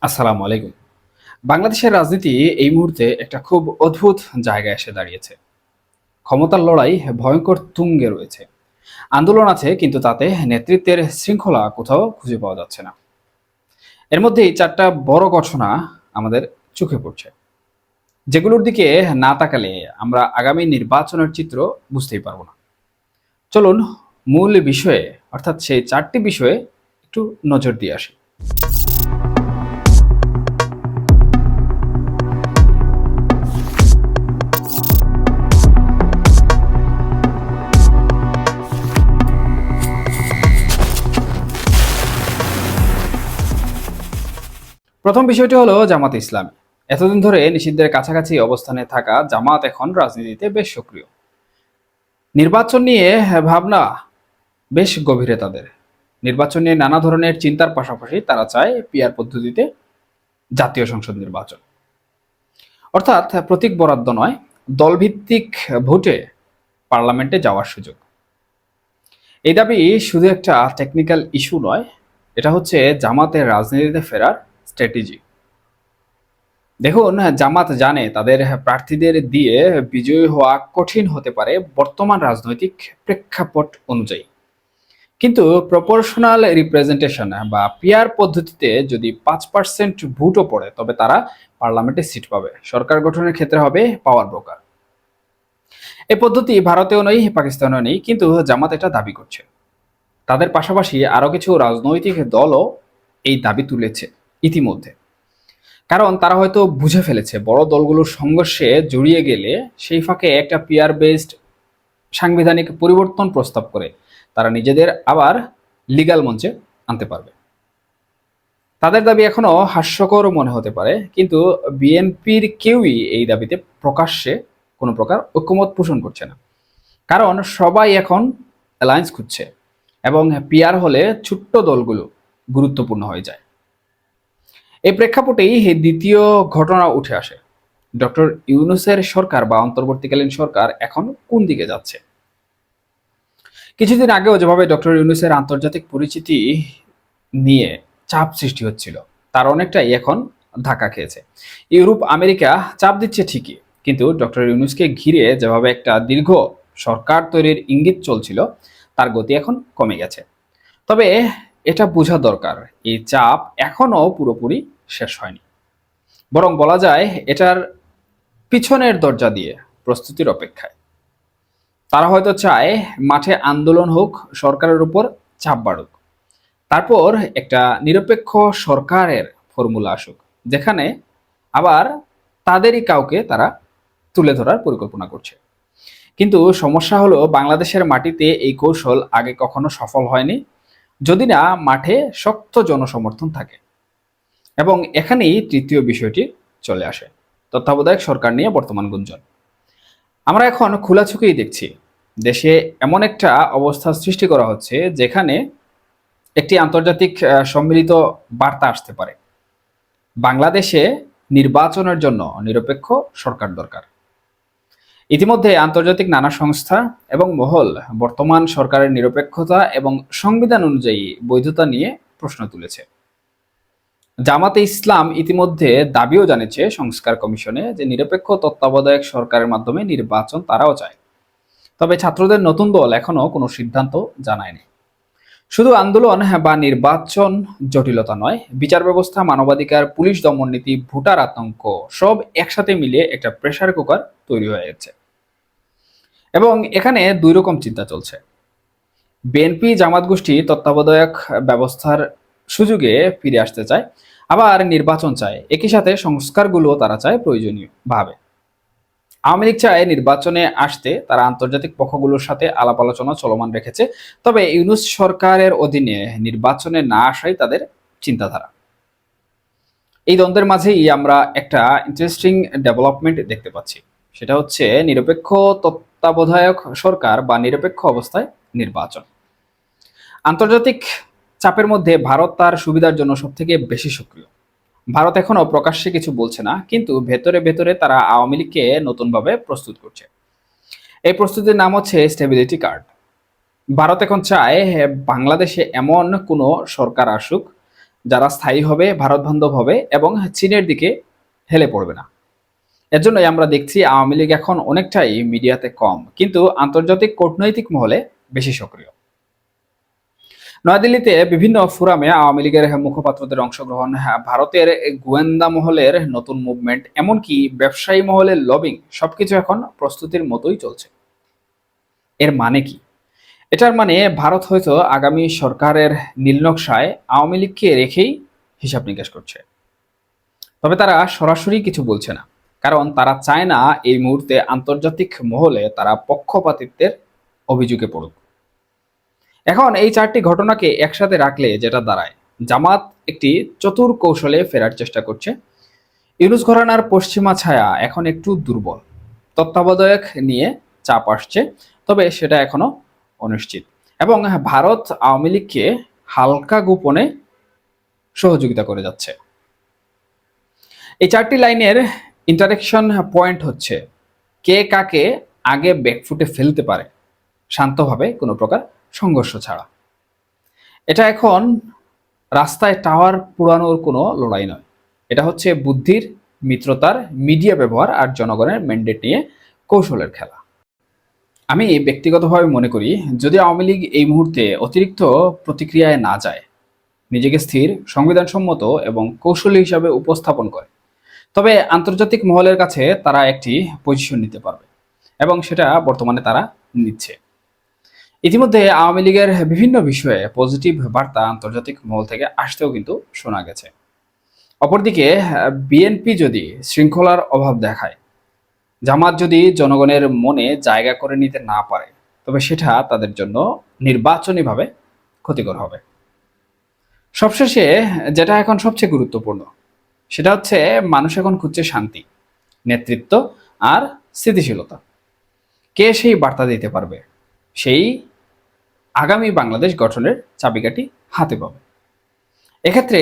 আসসালামু আলাইকুম। বাংলাদেশের রাজনীতি এই মুহূর্তে একটা খুব অদ্ভুত জায়গায় এসে দাঁড়িয়েছে। ক্ষমতার লড়াই ভয়ঙ্কর তুঙ্গে রয়েছে। আন্দোলন আছে, কিন্তু তাতে নেতৃত্বের শৃঙ্খলা কোথাও খুঁজে পাওয়া যাচ্ছে না। এর মধ্যেই ৪টা বড় ঘটনা আমাদের চোখে পড়ছে, যেগুলোর দিকে না তাকালে আমরা আগামী নির্বাচনের চিত্র বুঝতেই পারবো না। চলুন মূল বিষয়ে, অর্থাৎ সেই ৪টি বিষয়ে একটু নজর দিয়ে আসি। প্রথম বিষয়টি হলো জামাত ইসলামী। এতদিন ধরে নিষিদ্ধের কাছাকাছি অবস্থানে থাকা জামাত এখন রাজনীতিতে বেশ সক্রিয়। নির্বাচন নিয়ে ভাবনা বেশ গভীরে তাদের। নির্বাচন নিয়ে নানা ধরনের চিন্তার পাশাপাশি তারা চায় পিআর পদ্ধতিতে জাতীয় সংসদ নির্বাচন, অর্থাৎ প্রতীক বরাদ্দ নয়, দলভিত্তিক ভোটে পার্লামেন্টে যাওয়ার সুযোগ। এই দাবি শুধু একটা টেকনিক্যাল ইস্যু নয়, এটা হচ্ছে জামাতের রাজনীতিতে ফেরার স্ট্র্যাটেজি। দেখুন, জামাত জানে তাদের প্রার্থীদের দিয়ে বিজয়ী হওয়া কঠিন হতে পারে বর্তমান রাজনৈতিক প্রেক্ষাপট অনুযায়ী। কিন্তু প্রপোর্শনাল রিপ্রেজেন্টেশন বা পিআর পদ্ধতিতে যদি ৫% ভোটও পড়ে, তবে তারা পার্লামেন্টে সিট পাবে। সরকার গঠনের ক্ষেত্রে হবে পাওয়ার ব্রোকার। এই পদ্ধতি ভারতেও নেই, পাকিস্তানেও নেই, কিন্তু জামাত এটা দাবি করছে। তাদের পাশাপাশি আরো কিছু রাজনৈতিক দলও এই দাবি তুলেছে ইতিমধ্যে। কারণ তারা হয়তো বুঝে ফেলেছে বড় দলগুলোর সংঘর্ষে জড়িয়ে গেলে সেই ফাঁকে একটা পিআর বেসড সাংবিধানিক পরিবর্তন প্রস্তাব করে তারা নিজেদের আবার লিগ্যাল মঞ্চে আনতে পারবে। তাদের দাবি এখনো হাস্যকর মনে হতে পারে, কিন্তু বিএনপির কেউই এই দাবিতে প্রকাশ্যে কোনো প্রকার ঐক্যমত পোষণ করছে না। কারণ সবাই এখন অ্যালায়েন্স খুঁজছে, এবং পিআর হলে ছোট্ট দলগুলো গুরুত্বপূর্ণ হয়ে যায়। এই প্রেক্ষাপটেই দ্বিতীয় ঘটনা উঠে আসে। ডক্টর ইউনূসের সরকার বা অন্তর্বর্তীকালীন সরকার এখন কোন দিকে যাচ্ছে? কিছুদিন আগেও যেভাবে ডক্টর ইউনূসের আন্তর্জাতিক পরিচিতি নিয়ে চাপ সৃষ্টি হচ্ছিল, তার অনেকটাই এখন ধাক্কা খেয়েছে। ইউরোপ, আমেরিকা চাপ দিচ্ছে ঠিকই, কিন্তু ডক্টর ইউনূসকে ঘিরে যেভাবে একটা দীর্ঘ সরকার তৈরির ইঙ্গিত চলছিল, তার গতি এখন কমে গেছে। তবে এটা বোঝা দরকার, এই চাপ এখনো পুরোপুরি শেষ হয়নি। বরং বলা যায় এটার পিছনের দরজা দিয়ে প্রস্তুতির অপেক্ষায়। তারা হয়তো চায় মাঠে আন্দোলন হোক, সরকারের উপর চাপ বাড়ুক, তারপর একটা নিরপেক্ষ সরকারের ফর্মুলা আসুক, যেখানে আবার তাদেরই কাউকে তারা তুলে ধরার পরিকল্পনা করছে। কিন্তু সমস্যা হলো, বাংলাদেশের মাটিতে এই কৌশল আগে কখনো সফল হয়নি, যদি না মাঠে শক্ত জনসমর্থন থাকে। এবং এখানেই তৃতীয় বিষয়টি চলে আসে, তত্ত্বাবধায়ক সরকার নিয়ে বর্তমান গুঞ্জন। আমরা এখন খোলা চোখেই দেখছি দেশে এমন একটা অবস্থা সৃষ্টি করা হচ্ছে যেখানে একটি আন্তর্জাতিক সম্মিলিত বার্তা আসতে পারে। বাংলাদেশে নির্বাচনের জন্য নিরপেক্ষ সরকার দরকার। ইতিমধ্যে আন্তর্জাতিক নানা সংস্থা এবং মহল বর্তমান সরকারের নিরপেক্ষতা এবং সংবিধান অনুযায়ী বৈধতা নিয়ে প্রশ্ন তুলেছে। জামাতে ইসলাম ইতিমধ্যে দাবিও জানিয়েছে সংস্কার কমিশনে যে নিরপেক্ষ তত্ত্বাবধায়ক সরকারের মাধ্যমে নির্বাচন তারাও চায়। তবে ছাত্রদের নতুন দল এখনো কোনো সিদ্ধান্ত জানায়নি। শুধু আন্দোলন বা নির্বাচন জটিলতা নয়, বিচার ব্যবস্থা, মানবাধিকার, পুলিশ দমন নীতি, ভোটার আতঙ্ক সব একসাথে মিলে একটা প্রেসার কুকার তৈরি হয়ে যাচ্ছে। এবং এখানে দুই রকম চিন্তা চলছে। বিএনপি জামাত গোষ্ঠী তত্ত্বাবধায়ক ব্যবস্থার সুযোগে ফিরে আসতে চায়, আবার নির্বাচন চায়, একই সাথে সংস্কারগুলো তারা চায় প্রয়োজনীয় ভাবে। আওয়ামী লীগ চায় নির্বাচনে আসতে, তারা আন্তর্জাতিক পক্ষগুলোর সাথে আলাপ আলোচনা চলমান রেখেছে। তবে ইউনূস সরকারের অধীনে নির্বাচনে না আসাই তাদের চিন্তাধারা। এই দ্বন্দ্বের মাঝেই আমরা একটা ইন্টারেস্টিং ডেভেলপমেন্ট দেখতে পাচ্ছি। সেটা হচ্ছে নিরপেক্ষ তত্ত্বাবধায়ক সরকার বা নিরপেক্ষ অবস্থায় নির্বাচন। আন্তর্জাতিক চাপের মধ্যে ভারত তার সুবিধার জন্য সবথেকে বেশি সক্রিয়। ভারত এখনো প্রকাশ্যে কিছু বলছে না, কিন্তু ভেতরে ভেতরে তারা আওয়ামী লীগকে নতুনভাবে প্রস্তুত করছে। এই প্রস্তুতির নাম হচ্ছে স্টেবিলিটি কার্ড। ভারত এখন চায় বাংলাদেশে এমন কোনো সরকার আসুক যারা স্থায়ী হবে, ভারত বান্ধব হবে এবং চীনের দিকে হেলে পড়বে না। এর জন্যই আমরা দেখছি আওয়ামী লীগ এখন অনেকটাই মিডিয়াতে কম, কিন্তু আন্তর্জাতিক কূটনৈতিক মহলে বেশি সক্রিয়। নয়াদিল্লিতে বিভিন্ন ফোরামে আওয়ামী লীগের মুখপাত্রদের অংশগ্রহণ, ভারতের গোয়েন্দা মহলের নতুন মুভমেন্ট, এমনকি ব্যবসায়ী মহলের লবিং, সবকিছু এখন প্রস্তুতির মতোই চলছে। এর মানে কি? এটার মানে ভারত হয়তো আগামী সরকারের নীলনকশায় আওয়ামী লীগকে রেখেই হিসাব নিকাশ করছে। তবে তারা সরাসরি কিছু বলছে না, কারণ তারা চায় না এই মুহূর্তে আন্তর্জাতিক মহলে তারা পক্ষপাতিত্বের অভিযোগে পড়ুক। এখন এই চারটি ঘটনাকে একসাথে রাখলে যেটা দাঁড়ায়, জামাত একটি চতুর কৌশলে ফেরার চেষ্টা করছে। ইউনূস ঘরানার পশ্চিমা ছায়া এখন একটু দুর্বল, তত্ত্বাবধায়ক নিয়ে চাপ আসছে, তবে সেটা এখনো অনিশ্চিত। এবং ভারত আওয়ামী লীগকে হালকা গোপনে সহযোগিতা করে যাচ্ছে। এই চারটি লাইনের ইন্টারেকশন পয়েন্ট হচ্ছে কে কাকে আগে ব্যাকফুটে ফেলতে পারে, শান্তভাবে, কোনো প্রকার সংঘর্ষ ছাড়া। এটা এখন রাস্তায় টাওয়ার পুরানোর কোনো লড়াই নয়, এটা হচ্ছে বুদ্ধির, মিত্রতার, মিডিয়া ব্যবহার আর জনগণের ম্যান্ডেট নিয়ে কৌশলের খেলা। আমি ব্যক্তিগতভাবে মনে করি, যদি আওয়ামী লীগ এই মুহূর্তে অতিরিক্ত প্রতিক্রিয়ায় না যায়, নিজেকে স্থির, সংবিধানসম্মত এবং কৌশলী হিসাবে উপস্থাপন করে, তবে আন্তর্জাতিক মহলের কাছে তারা একটি পজিশন নিতে পারবে, এবং সেটা বর্তমানে তারা নিচ্ছে। ইতিমধ্যে আওয়ামী লীগের বিভিন্ন বিষয়ে পজিটিভ বার্তা আন্তর্জাতিক মহল থেকে আসতেও কিন্তু শোনা গেছে। অপরদিকে বিএনপি যদি শৃঙ্খলার অভাব দেখায়, জামাত যদি জনগণের মনে জায়গা করে নিতে না পারে, তবে সেটা তাদের জন্য নির্বাচনীভাবে ক্ষতিকর হবে। সবশেষে যেটা এখন সবচেয়ে গুরুত্বপূর্ণ, সেটা হচ্ছে মানুষ এখন খুঁজছে শান্তি, নেতৃত্ব আর স্থিতিশীলতা। কে সেই বার্তা দিতে পারবে, সেই আগামী বাংলাদেশ গঠনের চাবিকাঠি হাতে পাবে। এক্ষেত্রে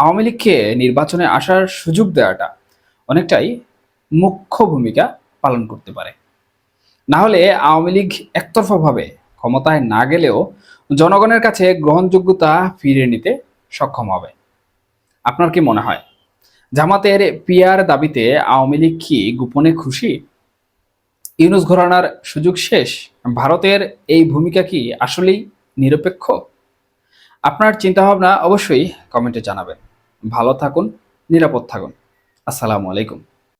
আওয়ামী লীগকে নির্বাচনে আসার সুযোগ দেওয়াটা অনেকটাই মুখ্য ভূমিকা পালন করতে পারে। না হলে আওয়ামী লীগ একতরফাভাবে ক্ষমতায় না গেলেও জনগণের কাছে গ্রহণযোগ্যতা ফিরিয়ে নিতে সক্ষম হবে। আপনার কি মনে হয়, জামাতের পিআর দাবিতে আওয়ামী লীগ কি গোপনে খুশি? ইউনূস ঘরানার সুযোগ শেষ? ভারতের এই ভূমিকা কি আসলেই নিরপেক্ষ? আপনার চিন্তাভাবনা অবশ্যই কমেন্টে জানাবেন। ভালো থাকুন, নিরাপদ থাকুন। আসসালামু আলাইকুম।